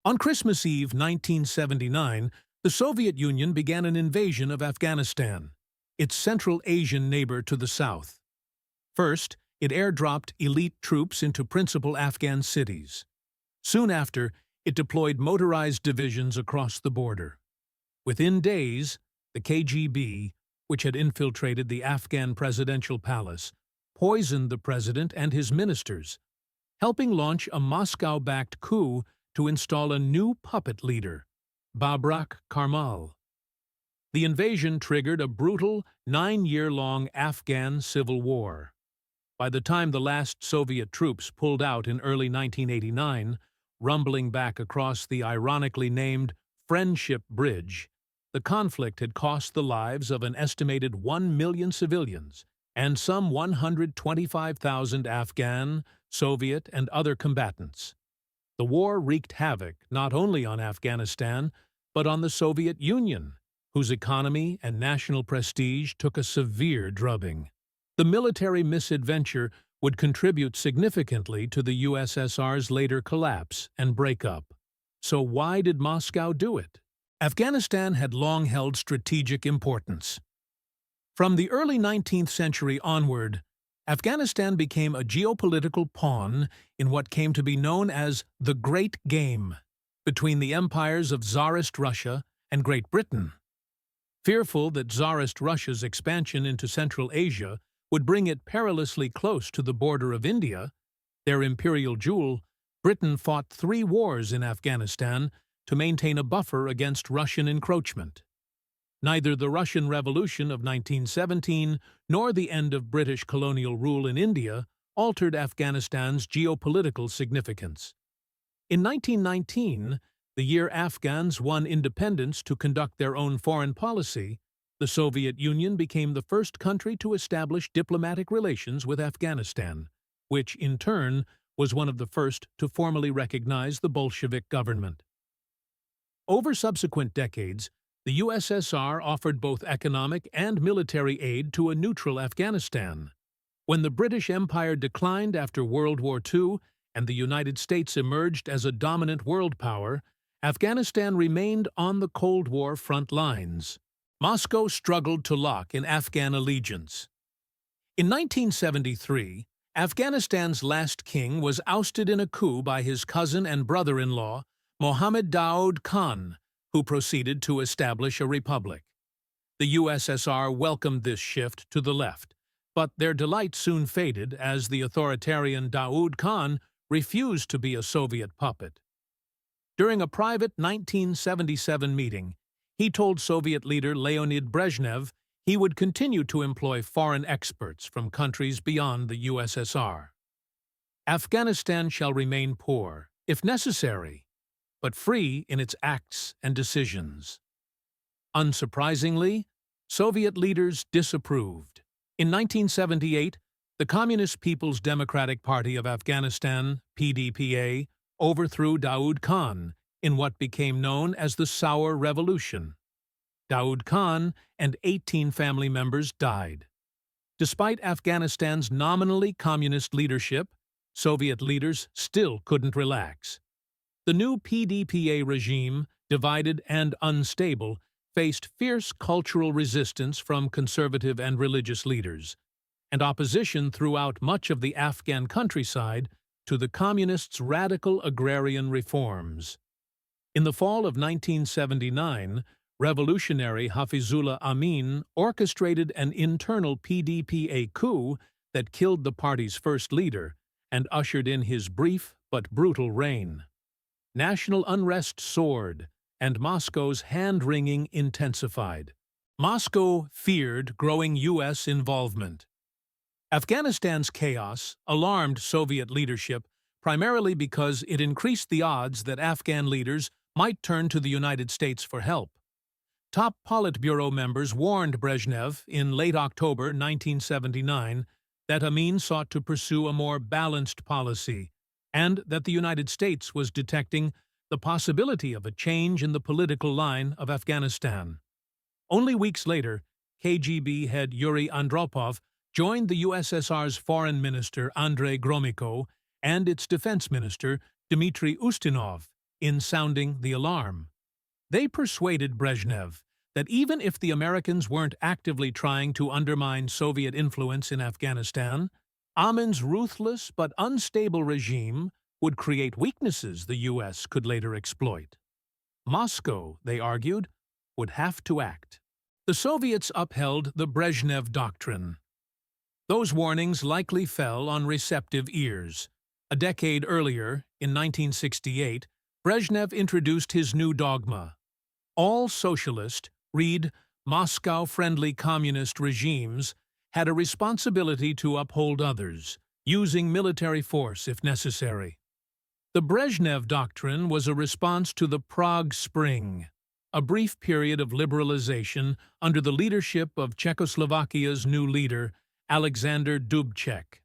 On Christmas Eve 1979, the Soviet Union began an invasion of Afghanistan, its Central Asian neighbor to the south. First, it airdropped elite troops into principal Afghan cities. Soon after, it deployed motorized divisions across the border. Within days, the KGB, which had infiltrated the Afghan presidential palace, poisoned the president and his ministers, helping launch a Moscow-backed coup to install a new puppet leader, Babrak Karmal. The invasion triggered a brutal, 9-year-long Afghan civil war. By the time the last Soviet troops pulled out in early 1989, rumbling back across the ironically named Friendship Bridge, the conflict had cost the lives of an estimated 1 million civilians and some 125,000 Afghan, Soviet, and other combatants. The war wreaked havoc not only on Afghanistan, but on the Soviet Union, whose economy and national prestige took a severe drubbing. The military misadventure would contribute significantly to the USSR's later collapse and breakup. So why did Moscow do it? Afghanistan had long held strategic importance. From the early 19th century onward, Afghanistan became a geopolitical pawn in what came to be known as the Great Game between the empires of Tsarist Russia and Great Britain. Fearful that Tsarist Russia's expansion into Central Asia would bring it perilously close to the border of India, their imperial jewel, Britain fought 3 wars in Afghanistan to maintain a buffer against Russian encroachment. Neither the Russian Revolution of 1917 nor the end of British colonial rule in India altered Afghanistan's geopolitical significance. In 1919, the year Afghans won independence to conduct their own foreign policy, the Soviet Union became the first country to establish diplomatic relations with Afghanistan, which, in turn, was one of the first to formally recognize the Bolshevik government. Over subsequent decades, the USSR offered both economic and military aid to a neutral Afghanistan. When the British Empire declined after World War II and the United States emerged as a dominant world power, Afghanistan remained on the Cold War front lines. Moscow struggled to lock in Afghan allegiance. In 1973, Afghanistan's last king was ousted in a coup by his cousin and brother-in-law, Mohammad Daoud Khan, who proceeded to establish a republic. The USSR welcomed this shift to the left, but their delight soon faded as the authoritarian Daoud Khan refused to be a Soviet puppet. During a private 1977 meeting, he told Soviet leader Leonid Brezhnev he would continue to employ foreign experts from countries beyond the USSR. Afghanistan shall remain poor, if necessary, but free in its acts and decisions. Unsurprisingly, Soviet leaders disapproved. In 1978, the Communist People's Democratic Party of Afghanistan, PDPA, overthrew Daoud Khan in what became known as the Sour Revolution. Daoud Khan and 18 family members died. Despite Afghanistan's nominally communist leadership, Soviet leaders still couldn't relax. The new PDPA regime, divided and unstable, faced fierce cultural resistance from conservative and religious leaders, and opposition throughout much of the Afghan countryside to the communists' radical agrarian reforms. In the fall of 1979, revolutionary Hafizullah Amin orchestrated an internal PDPA coup that killed the party's first leader and ushered in his brief but brutal reign. National unrest soared, and Moscow's hand-wringing intensified. Moscow feared growing U.S. involvement. Afghanistan's chaos alarmed Soviet leadership primarily because it increased the odds that Afghan leaders might turn to the United States for help. Top Politburo members warned Brezhnev in late October 1979 that Amin sought to pursue a more balanced policy and that the United States was detecting the possibility of a change in the political line of Afghanistan. Only weeks later, KGB head Yuri Andropov joined the USSR's foreign minister Andrei Gromyko and its defense minister Dmitry Ustinov in sounding the alarm. They persuaded Brezhnev that even if the Americans weren't actively trying to undermine Soviet influence in Afghanistan, Amin's ruthless but unstable regime would create weaknesses the U.S. could later exploit. Moscow, they argued, would have to act. The Soviets upheld the Brezhnev Doctrine. Those warnings likely fell on receptive ears. A decade earlier, in 1968, Brezhnev introduced his new dogma. All socialist, read Moscow-friendly communist regimes had a responsibility to uphold others, using military force if necessary. The Brezhnev Doctrine was a response to the Prague Spring, a brief period of liberalization under the leadership of Czechoslovakia's new leader, Alexander Dubček.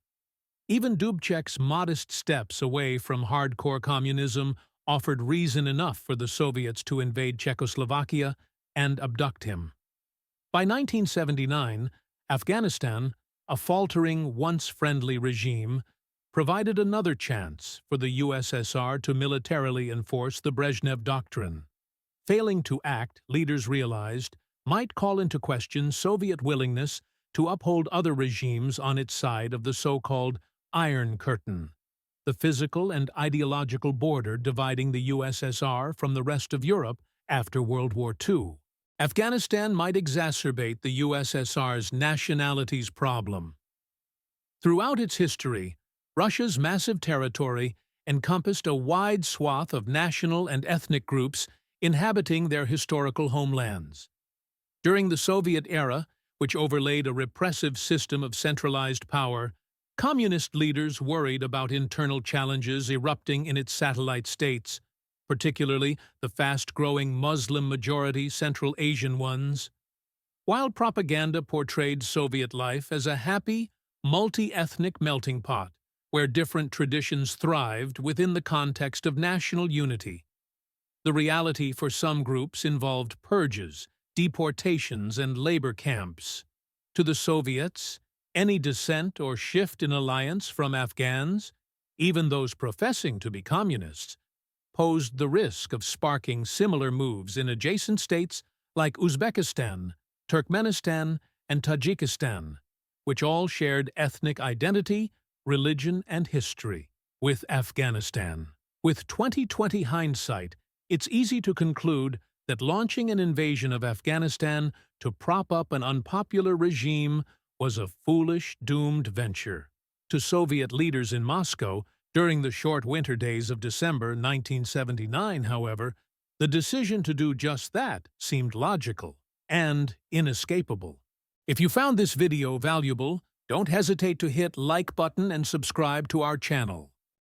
Even Dubček's modest steps away from hardcore communism offered reason enough for the Soviets to invade Czechoslovakia and abduct him. By 1979, Afghanistan, a faltering, once-friendly regime, provided another chance for the USSR to militarily enforce the Brezhnev Doctrine. Failing to act, leaders realized, might call into question Soviet willingness to uphold other regimes on its side of the so-called Iron Curtain, the physical and ideological border dividing the USSR from the rest of Europe after World War II. Afghanistan might exacerbate the USSR's nationalities problem. Throughout its history, Russia's massive territory encompassed a wide swath of national and ethnic groups inhabiting their historical homelands. During the Soviet era, which overlaid a repressive system of centralized power, communist leaders worried about internal challenges erupting in its satellite states, particularly the fast-growing Muslim-majority Central Asian ones. While propaganda portrayed Soviet life as a happy, multi-ethnic melting pot, where different traditions thrived within the context of national unity, the reality for some groups involved purges, deportations, and labor camps. To the Soviets, any dissent or shift in alliance from Afghans, even those professing to be communists, posed the risk of sparking similar moves in adjacent states like Uzbekistan, Turkmenistan, and Tajikistan, which all shared ethnic identity, religion, and history with Afghanistan. With 2020 hindsight, it's easy to conclude that launching an invasion of Afghanistan to prop up an unpopular regime was a foolish, doomed venture. To Soviet leaders in Moscow, during the short winter days of December 1979, however, the decision to do just that seemed logical and inescapable. If you found this video valuable, don't hesitate to hit like button and subscribe to our channel.